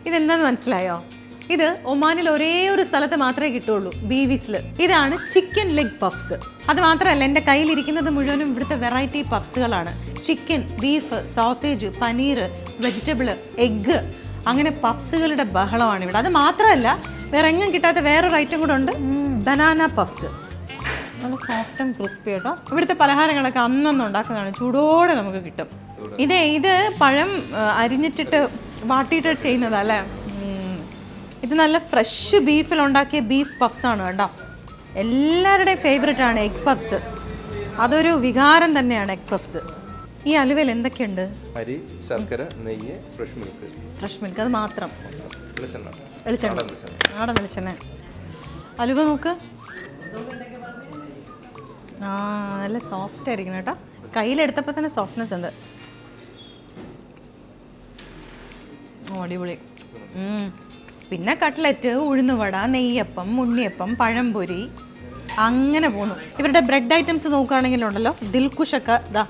ഇതെന്താന്ന് മനസ്സിലായോ? ഇത് ഒമാനിൽ ഒരേ ഒരു സ്ഥലത്ത് മാത്രമേ കിട്ടുള്ളൂ, ബീവിസിൽ. ഇതാണ് ചിക്കൻ ലെഗ് പഫ്സ്. അത് മാത്രമല്ല, എൻ്റെ കയ്യിലിരിക്കുന്നത് മുഴുവനും ഇവിടുത്തെ വെറൈറ്റി പഫ്സുകളാണ്. Chicken, beef, sausage, paneer, vegetable, egg, അങ്ങനെ പഫ്സുകളുടെ ബഹളമാണ് ഇവിടെ. അത് മാത്രമല്ല, വേറെ എങ്ങും കിട്ടാത്ത വേറൊരു ഐറ്റം കൂടെ ഉണ്ട്, ബനാന പഫ്സ്. നല്ല സോഫ്റ്റ് ആൻഡ് ക്രിസ്പി കേട്ടോ. ഇവിടുത്തെ പലഹാരങ്ങളൊക്കെ അന്നൊന്നും ഉണ്ടാക്കുന്നതാണ്, ചൂടോടെ നമുക്ക് കിട്ടും. ഇത് പഴം അരിഞ്ഞിട്ടിട്ട് വാട്ടിയിട്ട് ചെയ്യുന്നതല്ലേ. ഇത് നല്ല ഫ്രഷ് ബീഫിൽ ഉണ്ടാക്കിയ ബീഫ് പഫ്സ് ആണ് കേട്ടോ. എല്ലാവരുടെയും ഫേവറേറ്റ് ആണ് എഗ് പഫ്സ്. അതൊരു വികാരം തന്നെയാണ് എഗ് പഫ്സ്. ഈ അലുവയിൽ എന്തൊക്കെയുണ്ട്? അരി, ശർക്കര, നെയ്യ്, ഫ്രഷ് മിൽക്ക്. അത് മാത്രം. വെളിച്ചെണ്ണ, നാടൻ വെളിച്ചെണ്ണ. അലുവ നോക്ക്, നല്ല സോഫ്റ്റ് ആയിരിക്കും കേട്ടോ. കയ്യിലെടുത്തപ്പോൾ തന്നെ സോഫ്റ്റ്നെസ് ഉണ്ട്. അടിപൊളി. പിന്നെ കട്ട്ലറ്റ്, ഉഴുന്നുവട, നെയ്യപ്പം, ഉണ്ണിയപ്പം, പഴംപൊരി, അങ്ങനെ പോന്നു. ഇവരുടെ ബ്രെഡ് ഐറ്റംസ് നോക്കുകയാണെങ്കിലുണ്ടല്ലോ, ദിൽകുഷൊക്കെ ഇതാ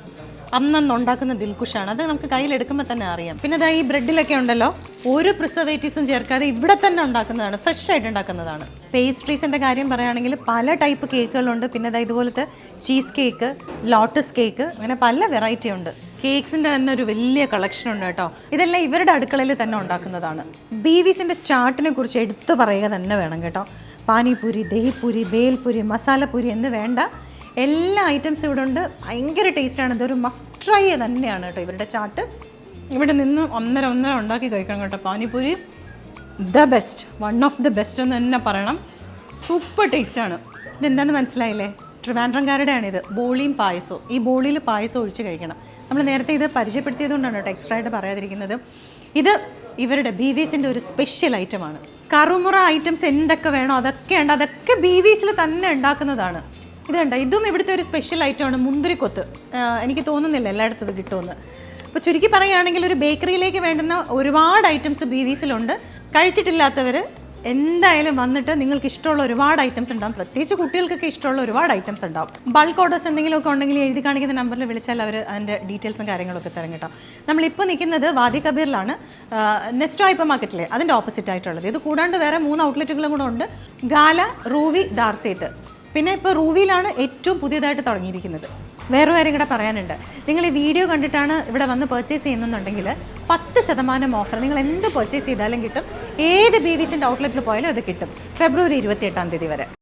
അന്നന്ന് ഉണ്ടാക്കുന്ന ദിൽകുഷാണ്. അത് നമുക്ക് കയ്യിലെടുക്കുമ്പോൾ തന്നെ അറിയാം. പിന്നെ ഇതാ ഈ ബ്രെഡിലൊക്കെ ഉണ്ടല്ലോ, ഒരു പ്രിസർവേറ്റീവ്സും ചേർക്കാതെ ഇവിടെ തന്നെ ഉണ്ടാക്കുന്നതാണ്, ഫ്രഷ് ആയിട്ട് ഉണ്ടാക്കുന്നതാണ്. പേസ്ട്രീസിൻ്റെ കാര്യം പറയുകയാണെങ്കിൽ പല ടൈപ്പ് കേക്കുകളുണ്ട്. പിന്നെ ഇതാ ഇതുപോലത്തെ ചീസ് കേക്ക്, ലോട്ടസ് കേക്ക്, അങ്ങനെ പല വെറൈറ്റി ഉണ്ട്. കേക്ക്സിൻ്റെ തന്നെ ഒരു വലിയ കളക്ഷൻ ഉണ്ട് കേട്ടോ. ഇതെല്ലാം ഇവരുടെ അടുക്കളയിൽ തന്നെ ഉണ്ടാക്കുന്നതാണ്. ബീവീസിൻ്റെ ചാട്ടിനെ കുറിച്ച് എടുത്തു പറയുക തന്നെ വേണം കേട്ടോ. പാനിപൂരി, ദഹിപൂരി, ബേൽപൂരി, മസാലപൂരി എന്ന് വേണ്ട എല്ലാ ഐറ്റംസും ഇവിടെ ഉണ്ട്. ഭയങ്കര ടേസ്റ്റാണ്. ഇതൊരു മസ്റ്റ് ട്രൈ തന്നെയാണ് കേട്ടോ ഇവരുടെ ചാട്ട്. ഇവിടെ നിന്ന് ഒന്നര ഉണ്ടാക്കി കഴിക്കണം കേട്ടോ. Pani puri the best, one of the best എന്ന് തന്നെ പറയണം. സൂപ്പർ ടേസ്റ്റാണ്. ഇതെന്താണെന്ന് മനസ്സിലായില്ലേ? ട്രിവാൻഡ്രംകാരുടെയാണിത്. ബോളിയും പായസവും. ഈ ബോളിയിൽ പായസം ഒഴിച്ച് കഴിക്കണം. നമ്മൾ നേരത്തെ ഇത് പരിചയപ്പെടുത്തിയത് കൊണ്ടാണ് കേട്ടോ എക്സ്ട്രാ ആയിട്ട് പറയാതിരിക്കുന്നത്. ഇത് ഇവരുടെ ബീവീസിൻ്റെ ഒരു സ്പെഷ്യൽ ഐറ്റമാണ്. കറുമുറ ഐറ്റംസ് എന്തൊക്കെ വേണോ അതൊക്കെ ഉണ്ട്. അതൊക്കെ ബീവീസിൽ തന്നെ ഉണ്ടാക്കുന്നതാണ്. ഇതുണ്ട്, ഇതും ഇവിടുത്തെ ഒരു സ്പെഷ്യൽ ഐറ്റമാണ്, മുന്തിരിക്കൊത്ത്. എനിക്ക് തോന്നുന്നില്ല എല്ലായിടത്തും ഇത് കിട്ടുമെന്ന്. അപ്പോൾ ചുരുക്കി പറയുകയാണെങ്കിൽ ഒരു ബേക്കറിയിലേക്ക് വേണ്ടുന്ന ഒരുപാട് ഐറ്റംസ് ബീവീസിലുണ്ട്. കഴിച്ചിട്ടില്ലാത്തവർ എന്തായാലും വന്നിട്ട് നിങ്ങൾക്ക് ഇഷ്ടമുള്ള ഒരുപാട് ഐറ്റംസ് ഉണ്ടാവും. പ്രത്യേകിച്ച് കുട്ടികൾക്കൊക്കെ ഇഷ്ടമുള്ള ഒരുപാട് ഐറ്റംസ് ഉണ്ടാവും. ബൾക്ക് ഓർഡേഴ്സ് എന്തെങ്കിലുമൊക്കെ ഉണ്ടെങ്കിൽ എഴുതി കാണിക്കുന്ന നമ്പറിൽ വിളിച്ചാൽ അവർ അതിൻ്റെ ഡീറ്റെയിൽസും കാര്യങ്ങളൊക്കെ തരും കേട്ടോ. നമ്മളിപ്പോൾ നിൽക്കുന്നത് വാദി കബീറിലാണ്, നെസ്റ്റോ ഹൈപ്പർ മാർക്കറ്റിലെ അതിൻ്റെ ഓപ്പോസിറ്റ് ആയിട്ടുള്ളത്. ഇത് കൂടാണ്ട് വേറെ 3 ഔട്ട്ലെറ്റുകളും കൂടെ ഉണ്ട്, ഗാല, റൂവി, ദാർസേത്ത്. പിന്നെ ഇപ്പോൾ റൂവിയിലാണ് ഏറ്റവും പുതിയതായിട്ട് തുടങ്ങിയിരിക്കുന്നത്. വേറൊരു കാര്യം കൂടെ പറയാനുണ്ട്. നിങ്ങൾ ഈ വീഡിയോ കണ്ടിട്ടാണ് ഇവിടെ വന്ന് പർച്ചേസ് ചെയ്യുന്നുണ്ടെങ്കിൽ 10% ഓഫർ നിങ്ങൾ എന്ത് പർച്ചേസ് ചെയ്താലും കിട്ടും. ഏത് ബീവീസിൻ്റെ ഔട്ട്ലെറ്റിൽ പോയാലും അത് കിട്ടും. ഫെബ്രുവരി 28 വരെ.